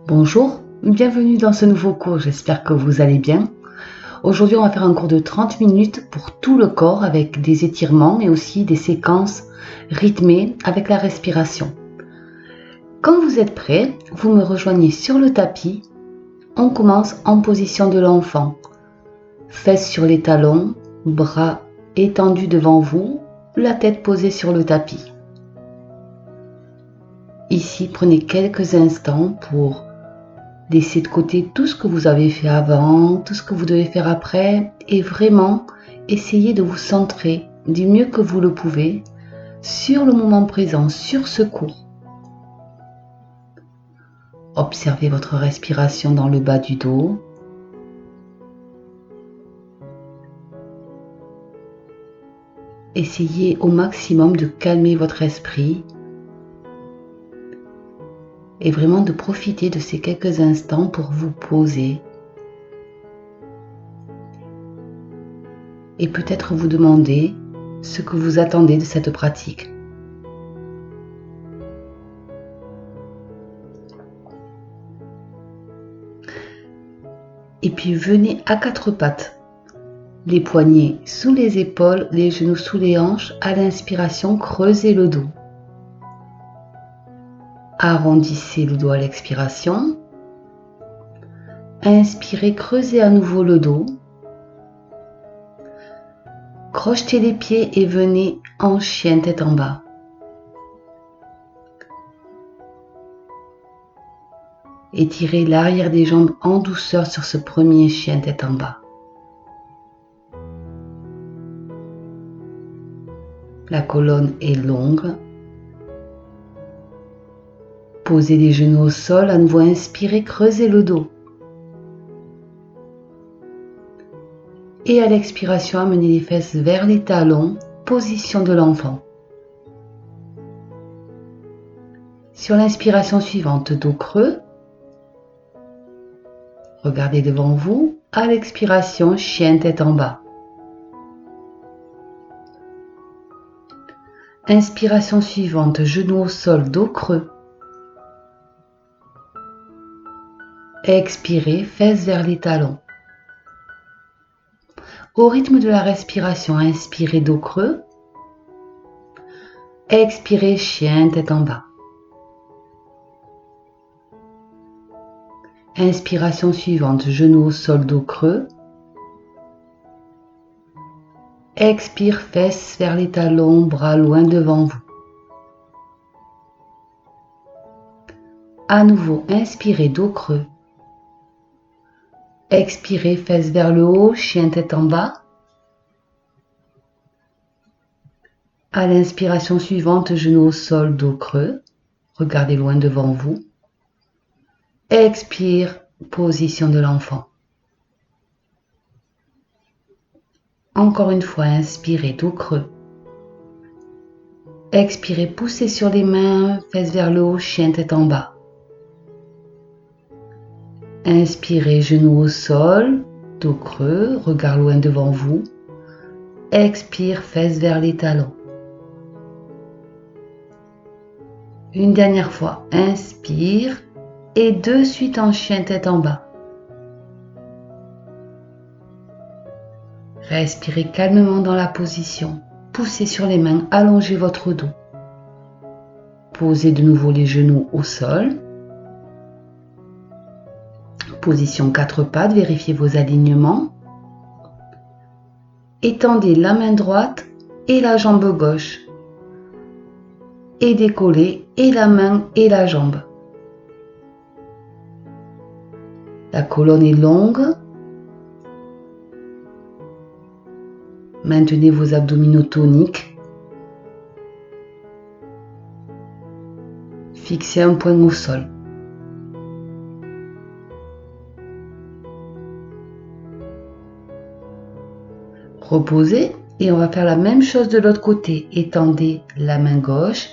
Bonjour, bienvenue dans ce nouveau cours, j'espère que vous allez bien. Aujourd'hui, on va faire un cours de 30 minutes pour tout le corps avec des étirements et aussi des séquences rythmées avec la respiration. Quand vous êtes prêts, vous me rejoignez sur le tapis. On commence en position de l'enfant. Fesses sur les talons, bras étendus devant vous, la tête posée sur le tapis. Ici, prenez quelques instants pour laissez de côté tout ce que vous avez fait avant, tout ce que vous devez faire après et vraiment essayez de vous centrer du mieux que vous le pouvez sur le moment présent, sur ce cours. Observez votre respiration dans le bas du dos. Essayez au maximum de calmer votre esprit et vraiment de profiter de ces quelques instants pour vous poser. Et peut-être vous demander ce que vous attendez de cette pratique. Et puis venez à quatre pattes. Les poignets sous les épaules, les genoux sous les hanches. À l'inspiration, creusez le dos. Arrondissez le dos à l'expiration. Inspirez, creusez à nouveau le dos. Crochetez les pieds et venez en chien tête en bas. Étirez l'arrière des jambes en douceur sur ce premier chien tête en bas. La colonne est longue. Posez les genoux au sol, à nouveau inspirez, creusez le dos. Et à l'expiration, amenez les fesses vers les talons, position de l'enfant. Sur l'inspiration suivante, dos creux. Regardez devant vous. À l'expiration, chien tête en bas. Inspiration suivante, genoux au sol, dos creux. Expirez, fesses vers les talons. Au rythme de la respiration, inspirez, dos creux. Expirez, chien tête en bas. Inspiration suivante, genoux au sol, dos creux. Expire, fesses vers les talons, bras loin devant vous. À nouveau, inspirez, dos creux. Expirez, fesses vers le haut, chien tête en bas. À l'inspiration suivante, genoux au sol, dos creux. Regardez loin devant vous. Expire, position de l'enfant. Encore une fois, inspirez, dos creux. Expirez, poussez sur les mains, fesses vers le haut, chien tête en bas. Inspirez, genoux au sol, dos creux, regard loin devant vous. Expire, fesses vers les talons. Une dernière fois, inspire et de suite en chien tête en bas. Respirez calmement dans la position. Poussez sur les mains, allongez votre dos. Posez de nouveau les genoux au sol. Position quatre pattes, vérifiez vos alignements. Étendez la main droite et la jambe gauche. Et décollez et la main et la jambe. La colonne est longue. Maintenez vos abdominaux toniques. Fixez un point au sol. Reposez et on va faire la même chose de l'autre côté. Étendez la main gauche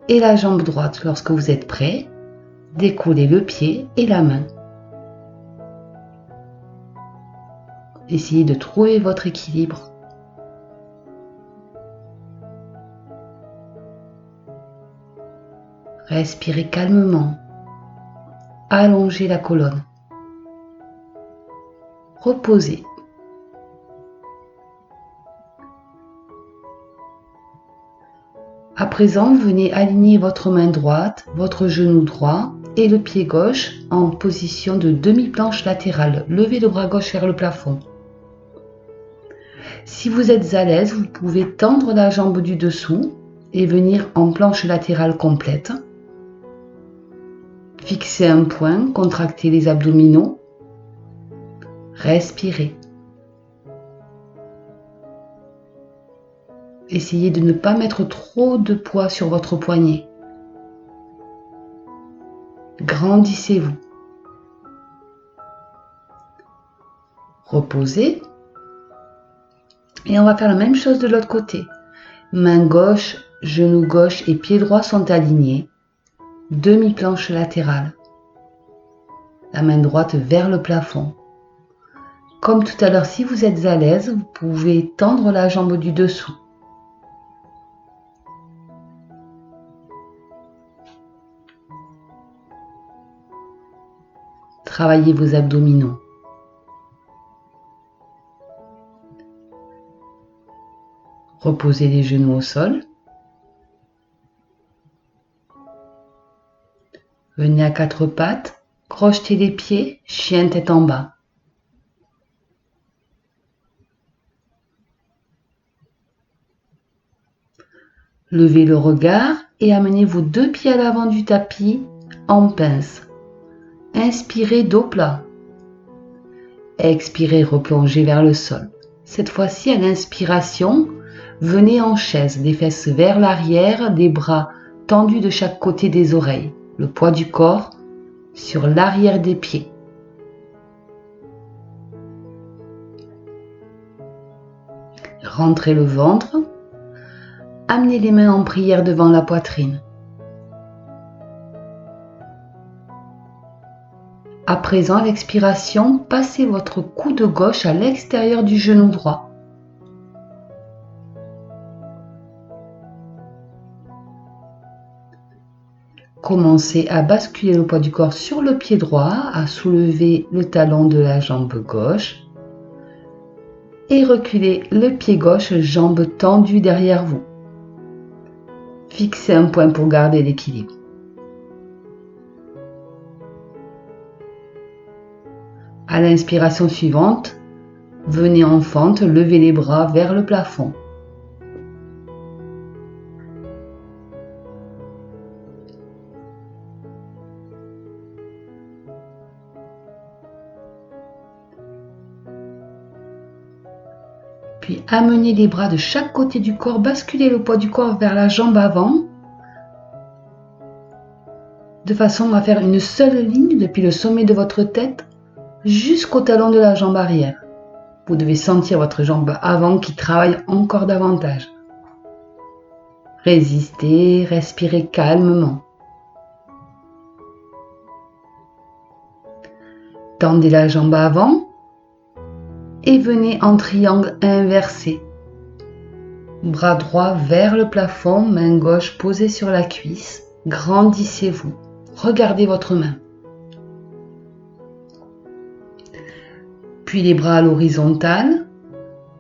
et la jambe droite. Lorsque vous êtes prêt, décollez le pied et la main. Essayez de trouver votre équilibre. Respirez calmement. allongez la colonne. Reposez. À présent, venez aligner votre main droite, votre genou droit et le pied gauche en position de demi-planche latérale. Levez le bras gauche vers le plafond. Si vous êtes à l'aise, vous pouvez tendre la jambe du dessous et venir en planche latérale complète. Fixez un point, contractez les abdominaux. Respirez. Essayez de ne pas mettre trop de poids sur votre poignet. Grandissez-vous. Reposez. Et on va faire la même chose de l'autre côté. Main gauche, genou gauche et pied droit sont alignés. Demi-planche latérale. La main droite vers le plafond. Comme tout à l'heure, si vous êtes à l'aise, vous pouvez tendre la jambe du dessous. Travaillez vos abdominaux. Reposez les genoux au sol. Venez à quatre pattes, crochetez les pieds, chien tête en bas. Levez le regard et amenez vos deux pieds à l'avant du tapis en pince. Inspirez dos plat. Expirez, replongez vers le sol. Cette fois-ci, à l'inspiration, venez en chaise, les fesses vers l'arrière, des bras tendus de chaque côté des oreilles, le poids du corps sur l'arrière des pieds. Rentrez le ventre. Amenez les mains en prière devant la poitrine. À présent, à l'expiration, passez votre coude gauche à l'extérieur du genou droit. Commencez à basculer le poids du corps sur le pied droit, à soulever le talon de la jambe gauche et reculez le pied gauche, jambe tendue derrière vous. Fixez un point pour garder l'équilibre. À l'inspiration suivante, venez en fente, levez les bras vers le plafond. Puis amenez les bras de chaque côté du corps, basculez le poids du corps vers la jambe avant, de façon à faire une seule ligne depuis le sommet de votre tête jusqu'au talon de la jambe arrière. Vous devez sentir votre jambe avant qui travaille encore davantage. Résistez, respirez calmement. Tendez la jambe avant et venez en triangle inversé. Bras droit vers le plafond, main gauche posée sur la cuisse. Grandissez-vous. Regardez votre main. Puis les bras à l'horizontale.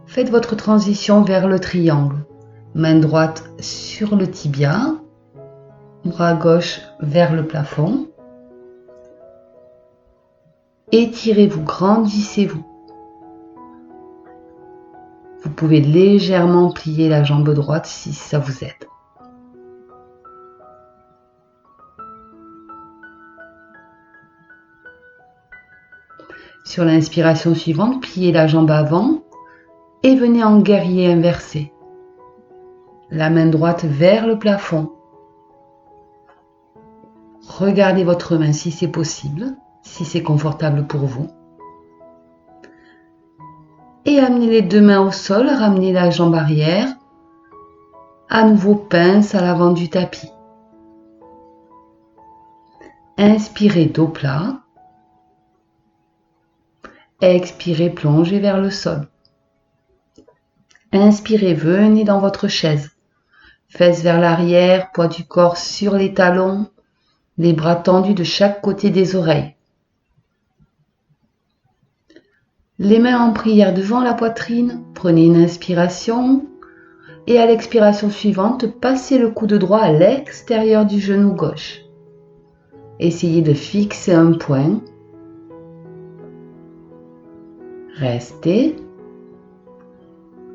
Faites votre transition vers le triangle. Main droite sur le tibia. Bras gauche vers le plafond. Étirez-vous, grandissez-vous. Vous pouvez légèrement plier la jambe droite si ça vous aide. Sur l'inspiration suivante, pliez la jambe avant et venez en guerrier inversé. La main droite vers le plafond. Regardez votre main si c'est possible, si c'est confortable pour vous. Et amenez les deux mains au sol, ramenez la jambe arrière. À nouveau, pince à l'avant du tapis. Inspirez, dos plat. Expirez, plongez vers le sol. Inspirez, venez dans votre chaise. Fesses vers l'arrière, poids du corps sur les talons. Les bras tendus de chaque côté des oreilles. Les mains en prière devant la poitrine. Prenez une inspiration. Et à l'expiration suivante, passez le coude droit à l'extérieur du genou gauche. Essayez de fixer un point. Restez.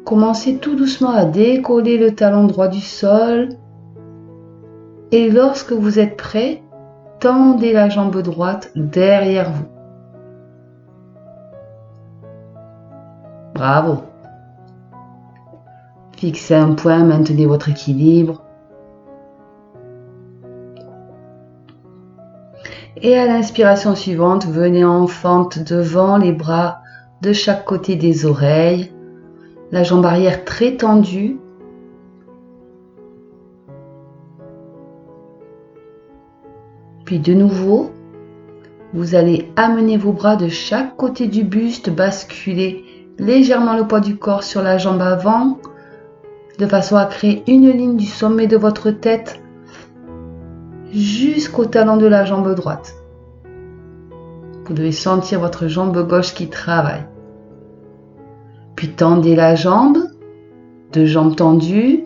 Commencez tout doucement à décoller le talon droit du sol. Et lorsque vous êtes prêt, tendez la jambe droite derrière vous. Bravo. Fixez un point, maintenez votre équilibre. Et à l'inspiration suivante, venez en fente devant, les bras de chaque côté des oreilles. La jambe arrière très tendue. Puis de nouveau, vous allez amener vos bras de chaque côté du buste, basculer légèrement le poids du corps sur la jambe avant, de façon à créer une ligne du sommet de votre tête jusqu'au talon de la jambe droite. Vous devez sentir votre jambe gauche qui travaille. Puis tendez la jambe, deux jambes tendues,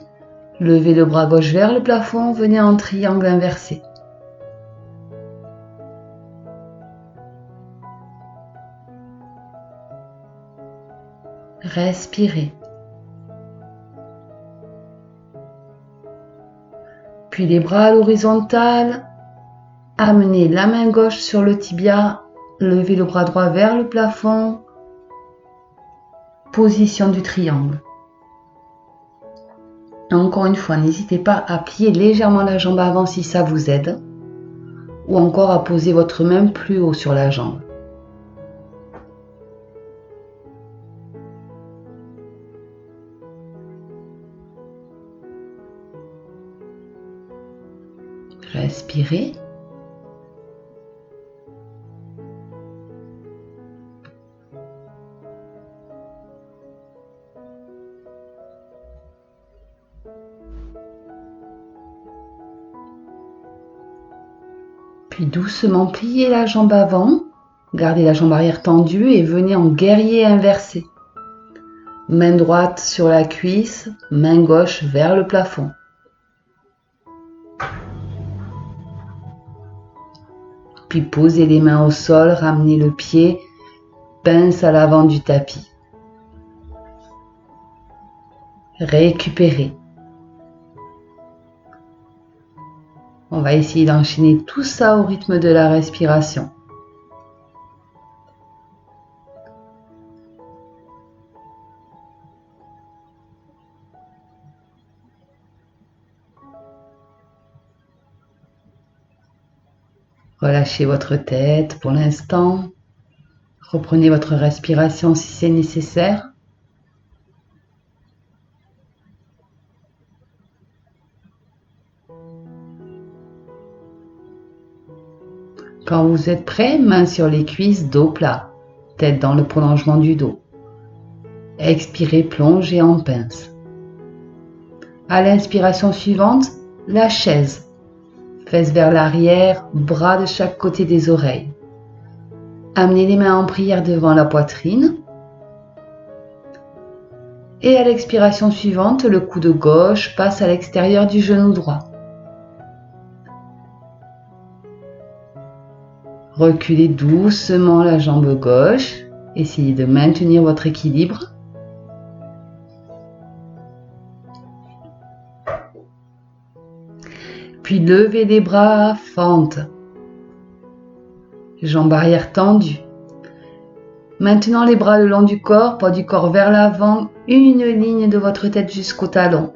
levez le bras gauche vers le plafond, venez en triangle inversé. Respirez. Puis les bras à l'horizontale, amenez la main gauche sur le tibia, levez le bras droit vers le plafond, position du triangle. Encore une fois, n'hésitez pas à plier légèrement la jambe avant si ça vous aide, ou encore à poser votre main plus haut sur la jambe. Respirez. Puis doucement pliez la jambe avant, gardez la jambe arrière tendue et venez en guerrier inversé. Main droite sur la cuisse, main gauche vers le plafond. Puis posez les mains au sol, ramenez le pied, pince à l'avant du tapis. Récupérez. On va essayer d'enchaîner tout ça au rythme de la respiration. Relâchez votre tête pour l'instant. Reprenez votre respiration si c'est nécessaire. Quand vous êtes prêt, mains sur les cuisses, dos plat, tête dans le prolongement du dos. Expirez, plongez en pince. À l'inspiration suivante, la chaise. Fesses vers l'arrière, bras de chaque côté des oreilles. Amenez les mains en prière devant la poitrine. Et à l'expiration suivante, le coude gauche passe à l'extérieur du genou droit. Reculez doucement la jambe gauche. Essayez de maintenir votre équilibre. Puis levez les bras, fente. Jambes arrière tendues. Maintenant les bras le long du corps, poids du corps vers l'avant, une ligne de votre tête jusqu'au talon.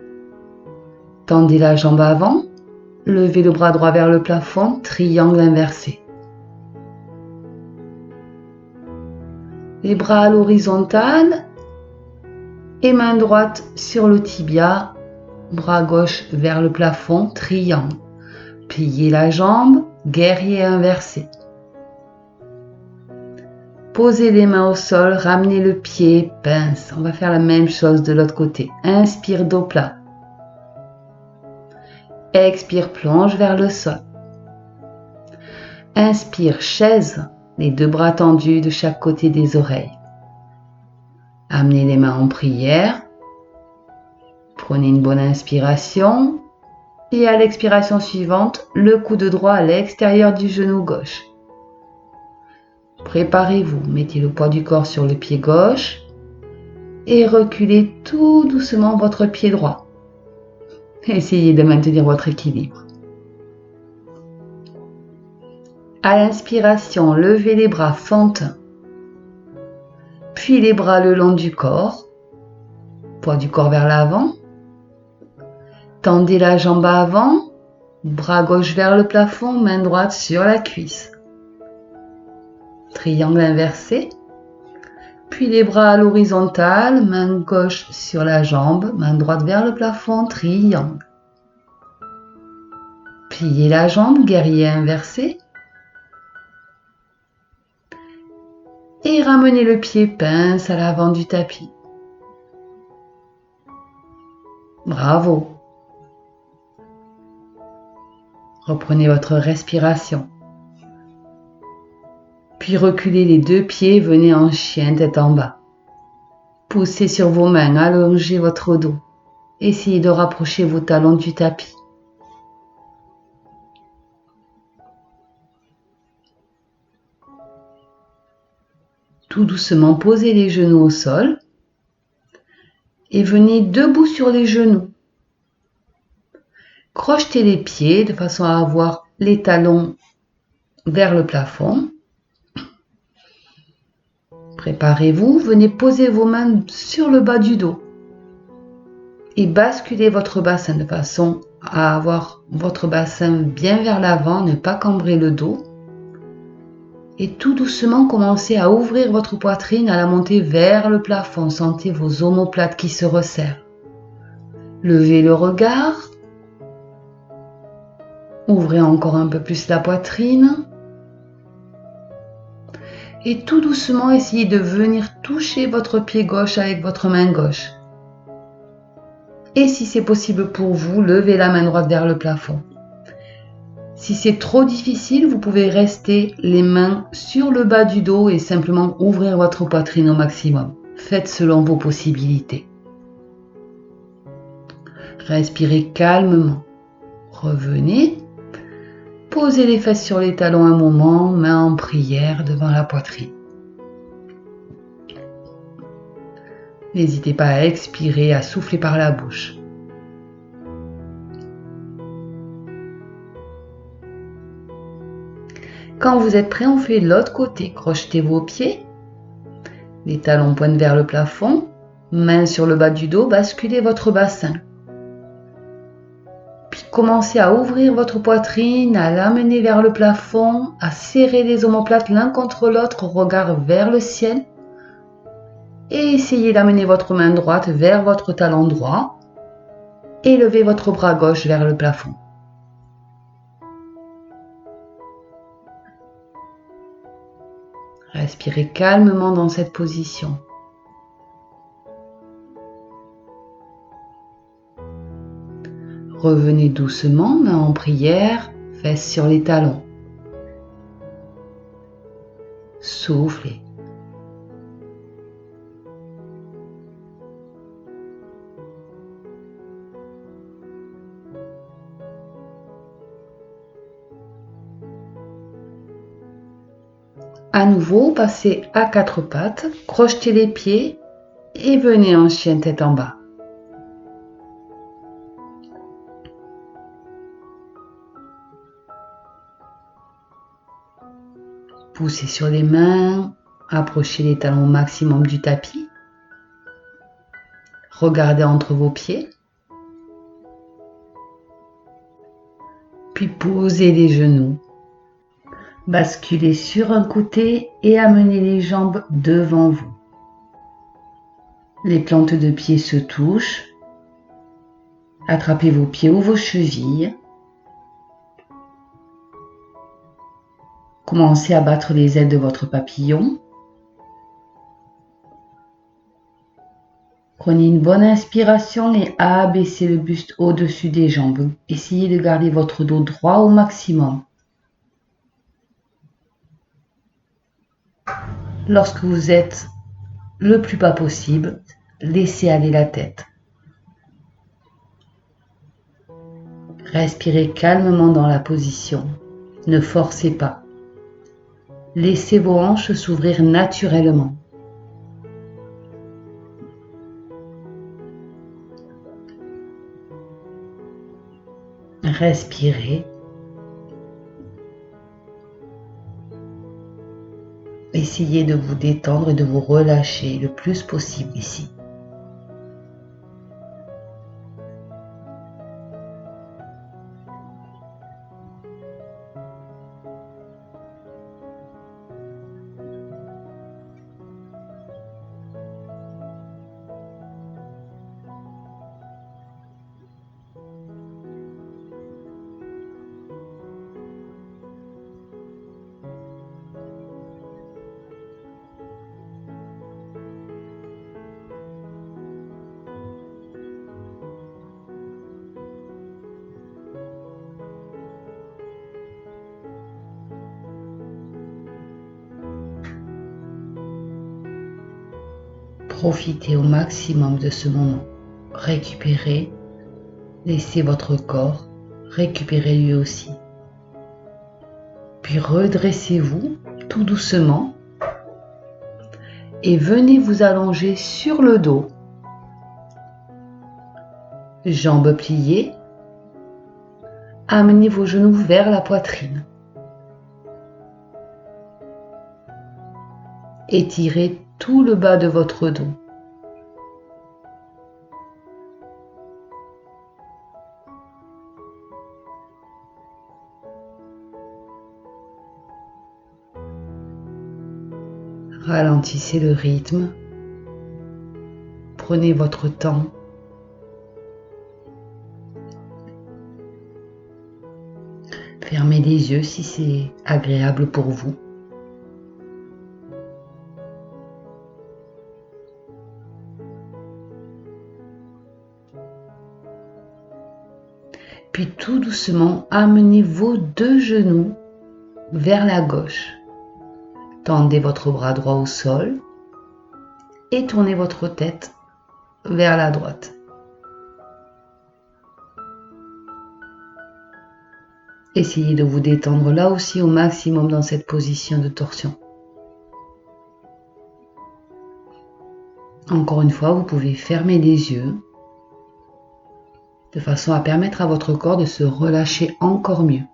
Tendez la jambe avant, levez le bras droit vers le plafond, triangle inversé. Les bras à l'horizontale et main droite sur le tibia, bras gauche vers le plafond, triangle. Pliez la jambe, guerrier inversé. Posez les mains au sol, ramenez le pied, pince. On va faire la même chose de l'autre côté. Inspire, dos plat. Expire, plonge vers le sol. Inspire, chaise, les 2 bras tendus de chaque côté des oreilles. Amenez les mains en prière. Prenez une bonne inspiration. Et à l'expiration suivante, le coude droit à l'extérieur du genou gauche. Préparez-vous, mettez le poids du corps sur le pied gauche et reculez tout doucement votre pied droit. Essayez de maintenir votre équilibre. À l'inspiration, levez les bras, fente, puis les bras le long du corps, poids du corps vers l'avant. Tendez la jambe avant, bras gauche vers le plafond, main droite sur la cuisse. Triangle inversé, puis les bras à l'horizontale, main gauche sur la jambe, main droite vers le plafond, triangle. Pliez la jambe, guerrier inversé. Et ramenez le pied pince à l'avant du tapis. Bravo! Reprenez votre respiration. Puis reculez les 2 pieds, venez en chien tête en bas. Poussez sur vos mains, allongez votre dos. Essayez de rapprocher vos talons du tapis. Tout doucement, posez les genoux au sol et venez debout sur les genoux. Crochetez les pieds de façon à avoir les talons vers le plafond. Préparez-vous, venez poser vos mains sur le bas du dos et basculez votre bassin de façon à avoir votre bassin bien vers l'avant, ne pas cambrer le dos. Et tout doucement, commencez à ouvrir votre poitrine, à la monter vers le plafond. Sentez vos omoplates qui se resserrent. Levez le regard. Ouvrez encore un peu plus la poitrine. Et tout doucement, essayez de venir toucher votre pied gauche avec votre main gauche. Et si c'est possible pour vous, levez la main droite vers le plafond. Si c'est trop difficile, vous pouvez rester les mains sur le bas du dos et simplement ouvrir votre poitrine au maximum. Faites selon vos possibilités. Respirez calmement. Revenez. Posez les fesses sur les talons un moment, main en prière devant la poitrine. N'hésitez pas à expirer, à souffler par la bouche. Quand vous êtes prêt, on fait l'autre côté. Crochetez vos pieds. Les talons pointent vers le plafond. Main sur le bas du dos, basculez votre bassin. Puis commencez à ouvrir votre poitrine, à l'amener vers le plafond, à serrer les omoplates l'un contre l'autre, regard vers le ciel. Et essayez d'amener votre main droite vers votre talon droit. Et levez votre bras gauche vers le plafond. Respirez calmement dans cette position. Revenez doucement, main en prière, fesses sur les talons. Soufflez. À nouveau, passez à 4 pattes, crochetez les pieds et venez en chien tête en bas. Poussez sur les mains, approchez les talons au maximum du tapis. Regardez entre vos pieds. Puis posez les genoux. Basculez sur un côté et amenez les jambes devant vous. Les plantes de pied se touchent. Attrapez vos pieds ou vos chevilles. Commencez à battre les ailes de votre papillon. Prenez une bonne inspiration et abaissez le buste au-dessus des jambes. Essayez de garder votre dos droit au maximum. Lorsque vous êtes le plus bas possible, laissez aller la tête. Respirez calmement dans la position. Ne forcez pas. Laissez vos hanches s'ouvrir naturellement. Respirez. Essayez de vous détendre et de vous relâcher le plus possible ici. Profitez au maximum de ce moment. Récupérez, laissez votre corps récupérer lui aussi. Puis redressez-vous tout doucement et venez vous allonger sur le dos. Jambes pliées. Amenez vos genoux vers la poitrine. Étirez tout le bas de votre dos. Ralentissez le rythme. Prenez votre temps. Fermez les yeux si c'est agréable pour vous. Puis tout doucement, amenez vos deux genoux vers la gauche. Tendez votre bras droit au sol et tournez votre tête vers la droite. Essayez de vous détendre là aussi au maximum dans cette position de torsion. Encore une fois, vous pouvez fermer les yeux de façon à permettre à votre corps de se relâcher encore mieux.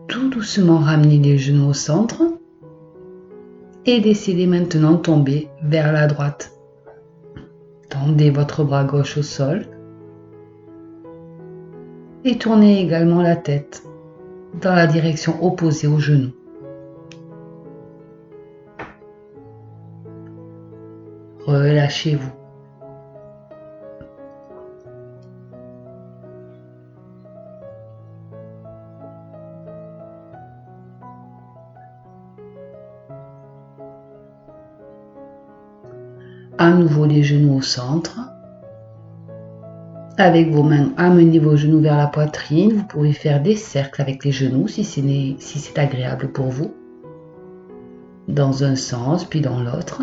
Tout doucement ramenez les genoux au centre et décidez maintenant de tomber vers la droite. Tendez votre bras gauche au sol et tournez également la tête dans la direction opposée au genou. Relâchez-vous. À nouveau les genoux au centre. Avec vos mains, amenez vos genoux vers la poitrine. Vous pouvez faire des cercles avec les genoux si c'est agréable pour vous. Dans un sens, puis dans l'autre.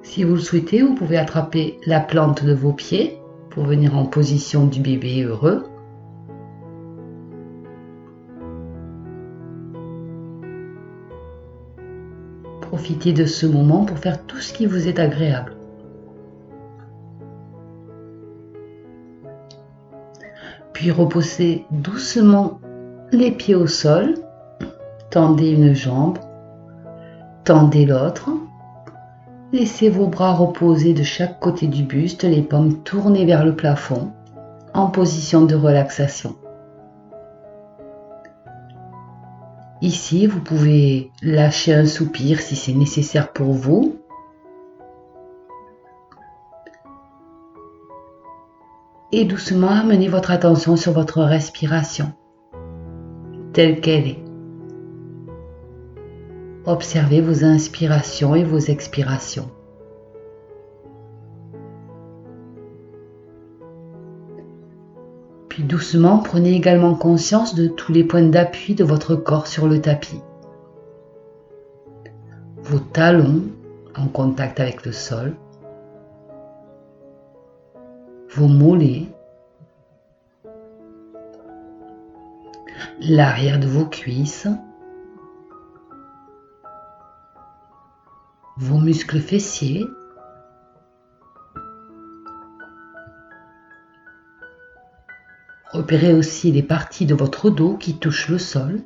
Si vous le souhaitez, vous pouvez attraper la plante de vos pieds pour venir en position du bébé heureux. Profitez de ce moment pour faire tout ce qui vous est agréable. Puis reposez doucement les pieds au sol. Tendez une jambe, tendez l'autre. Laissez vos bras reposer de chaque côté du buste, les paumes tournées vers le plafond, en position de relaxation. Ici, vous pouvez lâcher un soupir si c'est nécessaire pour vous. Et doucement amener votre attention sur votre respiration. telle qu'elle est. Observez vos inspirations et vos expirations. Puis doucement, prenez également conscience de tous les points d'appui de votre corps sur le tapis. Vos talons en contact avec le sol, vos mollets, l'arrière de vos cuisses, vos muscles fessiers, repérez aussi les parties de votre dos qui touchent le sol.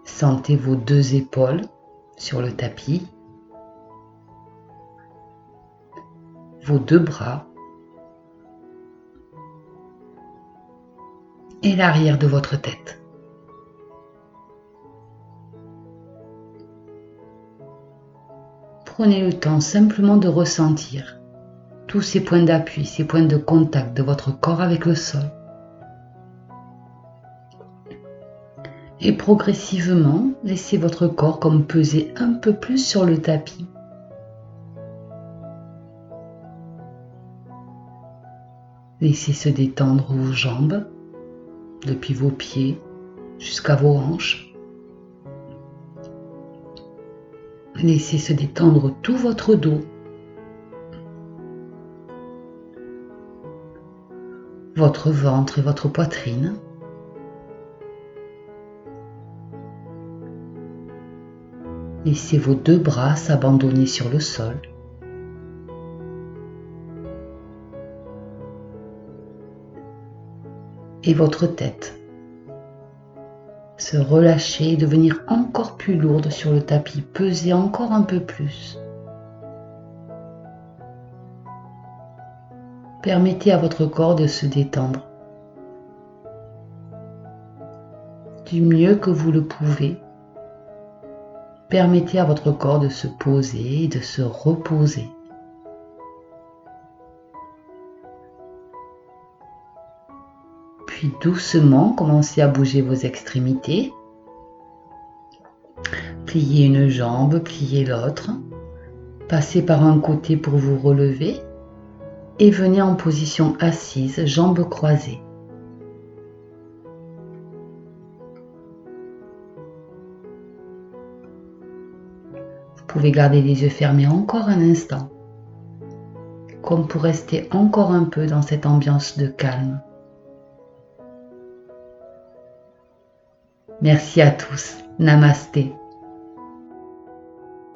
Sentez vos 2 épaules sur le tapis, vos 2 bras et l'arrière de votre tête. Prenez le temps simplement de ressentir tous ces points d'appui, ces points de contact de votre corps avec le sol. Et progressivement, laissez votre corps comme peser un peu plus sur le tapis. Laissez se détendre vos jambes, depuis vos pieds jusqu'à vos hanches. Laissez se détendre tout votre dos. Votre ventre et votre poitrine. Laissez vos 2 bras s'abandonner sur le sol. Et votre tête se relâcher et devenir encore plus lourde sur le tapis, peser encore un peu plus. Permettez à votre corps de se détendre du mieux que vous le pouvez. Permettez à votre corps de se poser et de se reposer. Puis doucement, commencez à bouger vos extrémités. Pliez une jambe, pliez l'autre. Passez par un côté pour vous relever. Et venez en position assise, jambes croisées. Vous pouvez garder les yeux fermés encore un instant, comme pour rester encore un peu dans cette ambiance de calme. Merci à tous. Namasté.